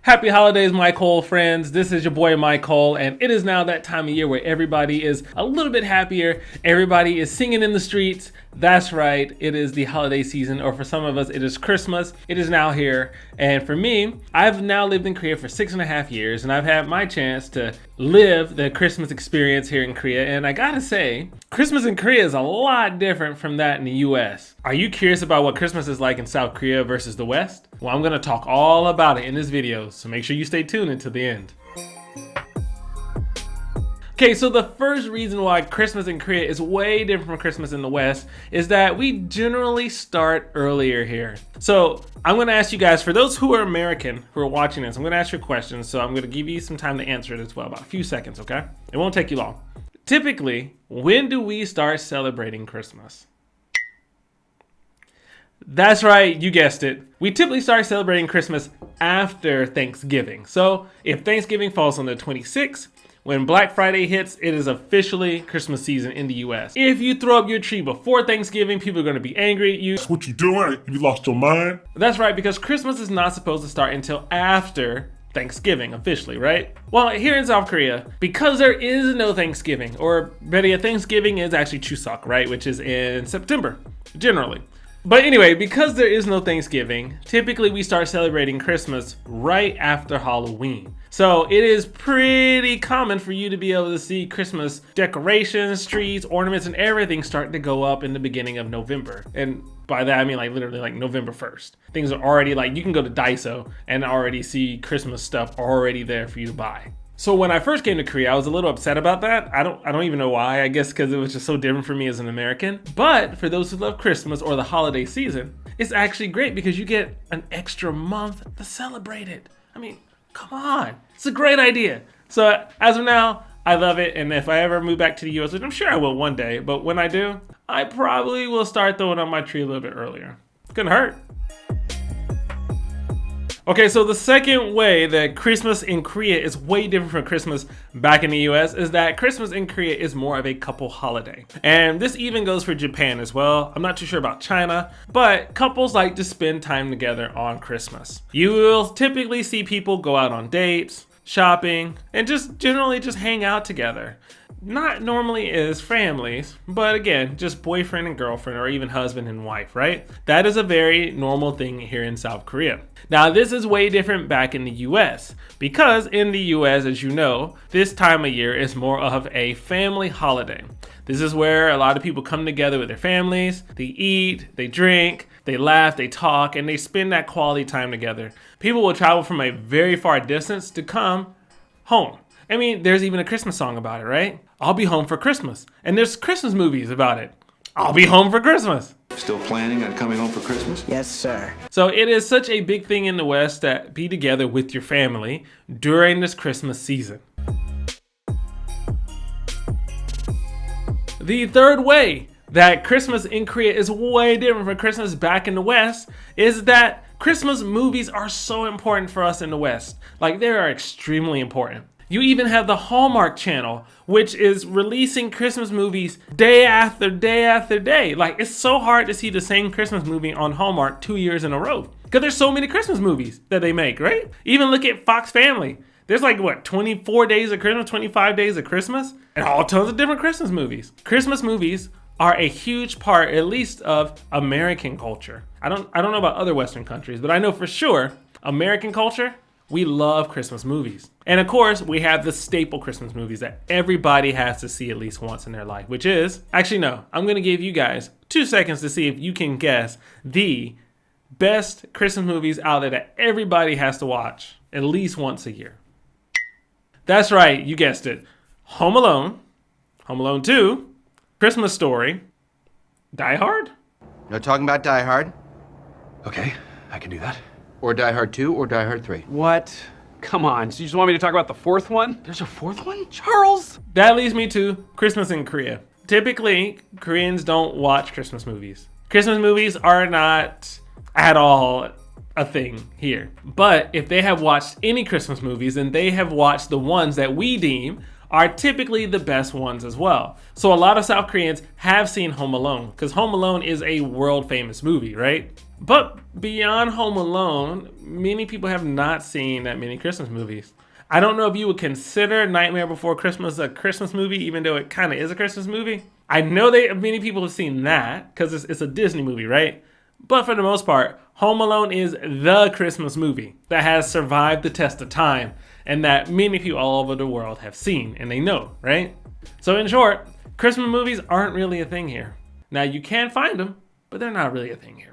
Happy holidays, my Cole friends. This is your boy, Mike Cole, and it is now that time of year where everybody is a little bit happier. Everybody is singing in the streets. That's right, it is the holiday season, or for some of us, it is Christmas. It is now here, and for me, I've now lived in Korea for 6.5 years, and I've had my chance to live the Christmas experience here in Korea, and I gotta say, Christmas in Korea is a lot different from that in the US. Are you curious about what Christmas is like in South Korea versus the West? Well, I'm gonna talk all about it in this video, so make sure you stay tuned until the end. Okay, so the first reason why Christmas in Korea is way different from Christmas in the West is that we generally start earlier here. So I'm gonna ask you guys, for those who are American who are watching this, I'm gonna ask you questions, so I'm gonna give you some time to answer it as well, about a few seconds, okay? It won't take you long. Typically, when do we start celebrating Christmas? That's right, you guessed it. We typically start celebrating Christmas after Thanksgiving. So if Thanksgiving falls on the 26th, when Black Friday hits, it is officially Christmas season in the US. If you throw up your tree before Thanksgiving, people are gonna be angry at you. What you doing? You lost your mind? That's right, because Christmas is not supposed to start until after Thanksgiving officially, right? Well, here in South Korea, because there is no Thanksgiving, or better yet, Thanksgiving is actually Chuseok, right? Which is in September, generally. But anyway, because there is no Thanksgiving, typically we start celebrating Christmas right after Halloween. So it is pretty common for you to be able to see Christmas decorations, trees, ornaments, and everything starting to go up in the beginning of November. And by that, I mean like literally like November 1st. Things are already like, you can go to Daiso and already see Christmas stuff already there for you to buy. So when I first came to Korea, I was a little upset about that. I don't even know why. I guess because it was just so different for me as an American. But for those who love Christmas or the holiday season, it's actually great because you get an extra month to celebrate it. I mean, come on. It's a great idea. So as of now, I love it. And if I ever move back to the US, which I'm sure I will one day, but when I do, I probably will start throwing up my tree a little bit earlier. Couldn't hurt. Okay, so the second way that Christmas in Korea is way different from Christmas back in the US is that Christmas in Korea is more of a couple holiday. And this even goes for Japan as well. I'm not too sure about China, but couples like to spend time together on Christmas. You will typically see people go out on dates, shopping, and just generally just hang out together. Not normally as families, but again, just boyfriend and girlfriend or even husband and wife, right? That is a very normal thing here in South Korea. Now, this is way different back in the US because in the US, as you know, this time of year is more of a family holiday. This is where a lot of people come together with their families, they eat, they drink, they laugh, they talk, and they spend that quality time together. People will travel from a very far distance to come home. I mean, there's even a Christmas song about it, right? I'll be home for Christmas. And there's Christmas movies about it. I'll be home for Christmas. Still planning on coming home for Christmas? Yes, sir. So it is such a big thing in the West that be together with your family during this Christmas season. The third way that Christmas in Korea is way different from Christmas back in the West is that Christmas movies are so important for us in the West. Like, they are extremely important. You even have the Hallmark Channel, which is releasing Christmas movies day after day after day. Like, it's so hard to see the same Christmas movie on Hallmark 2 years in a row because there's so many Christmas movies that they make, right? Even look at Fox Family. There's like, what, 24 days of Christmas, 25 days of Christmas, and all tons of different Christmas movies. Christmas movies are a huge part, at least, of American culture. I don't know about other Western countries, but I know for sure, American culture, we love Christmas movies. And of course, we have the staple Christmas movies that everybody has to see at least once in their life, which is, actually no, I'm gonna give you guys 2 seconds to see if you can guess the best Christmas movies out there that everybody has to watch at least once a year. That's right, you guessed it. Home Alone, Home Alone 2, Christmas Story, Die Hard? No talking about Die Hard? Okay, I can do that. Or Die Hard 2 or Die Hard 3? What? Come on, so you just want me to talk about the fourth one? There's a fourth one? Charles! That leads me to Christmas in Korea. Typically, Koreans don't watch Christmas movies. Christmas movies are not at all a thing here. But if they have watched any Christmas movies, then they have watched the ones that we deem are typically the best ones as well. So a lot of South Koreans have seen Home Alone because Home Alone is a world famous movie, right? But beyond Home Alone, many people have not seen that many Christmas movies. I don't know if you would consider Nightmare Before Christmas a Christmas movie, even though it kind of is a Christmas movie. I know many people have seen that because it's a Disney movie, right? But for the most part, Home Alone is the Christmas movie that has survived the test of time and that many people all over the world have seen and they know, right? So in short, Christmas movies aren't really a thing here. Now you can find them, but they're not really a thing here.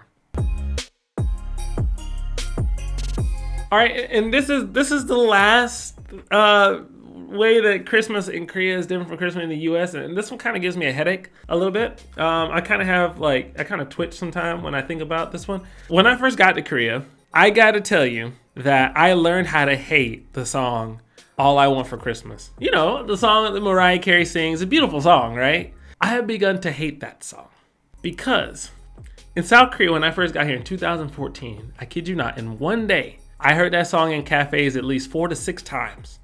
All right, and this is the last way that Christmas in Korea is different from Christmas in the U.S. And this one kind of gives me a headache a little bit. I kind of twitch sometime when I think about this one. When I first got to Korea, I got to tell you that I learned how to hate the song "All I Want for Christmas." You know, the song that Mariah Carey sings, a beautiful song, right? I have begun to hate that song because in South Korea, when I first got here in 2014, I kid you not, in one day, I heard that song in cafes at least 4 to 6 times.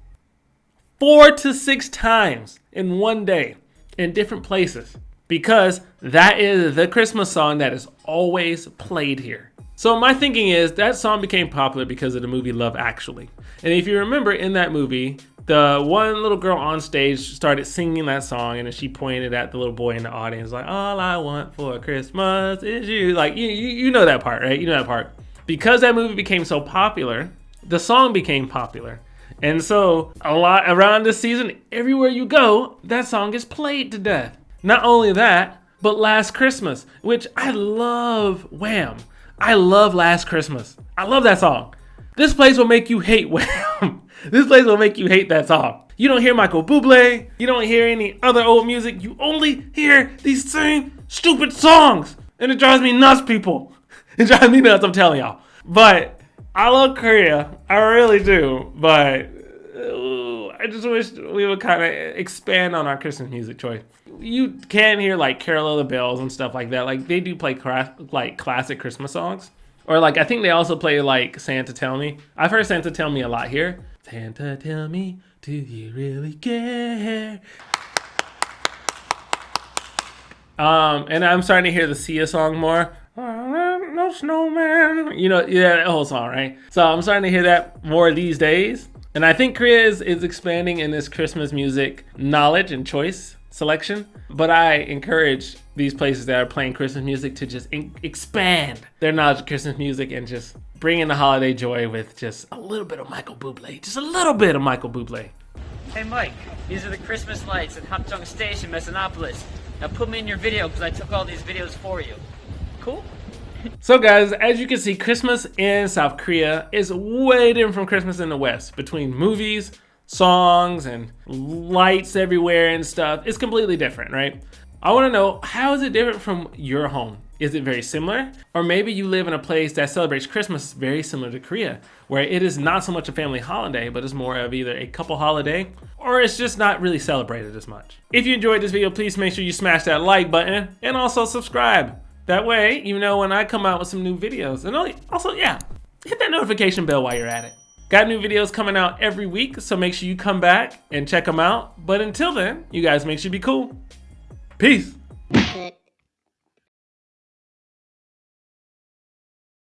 4 to 6 times in one day in different places because that is the Christmas song that is always played here. So my thinking is that song became popular because of the movie Love Actually. And if you remember in that movie, the one little girl on stage started singing that song and then she pointed at the little boy in the audience like, "All I want for Christmas is you." Like you know that part, right? You know that part. Because that movie became so popular, the song became popular. And so a lot around this season, everywhere you go, that song is played to death. Not only that, but Last Christmas, which I love Wham. I love Last Christmas. I love that song. This place will make you hate Wham. This place will make you hate that song. You don't hear Michael Bublé. You don't hear any other old music. You only hear these same stupid songs. And it drives me nuts, people. It drives me nuts, I'm telling y'all. But I love Korea. I really do. But I just wish we would kind of expand on our Christmas music choice. You can hear like Carol of the Bells and stuff like that. Like they do play like classic Christmas songs. Or like I think they also play like Santa Tell Me. I've heard Santa Tell Me a lot here. Santa tell me, do you really care? And I'm starting to hear the Sia song more. No snowman. You know, yeah, that whole song, right? So I'm starting to hear that more these days. And I think Korea is expanding in this Christmas music knowledge and choice selection. But I encourage these places that are playing Christmas music to just expand their knowledge of Christmas music and just bring in the holiday joy with just a little bit of Michael Bublé. Just a little bit of Michael Bublé. Hey Mike, these are the Christmas lights at Hapjeong Station, Messinopolis. Now put me in your video because I took all these videos for you. Cool? So guys, as you can see, Christmas in South Korea is way different from Christmas in the West. Between movies, songs, and lights everywhere and stuff, it's completely different, right? I want to know, how is it different from your home? Is it very similar? Or maybe you live in a place that celebrates Christmas very similar to Korea, where it is not so much a family holiday, but it's more of either a couple holiday, or it's just not really celebrated as much. If you enjoyed this video, please make sure you smash that like button and also subscribe. That way, you know when I come out with some new videos. And also, yeah, hit that notification bell while you're at it. Got new videos coming out every week, so make sure you come back and check them out. But until then, you guys make sure you be cool. Peace.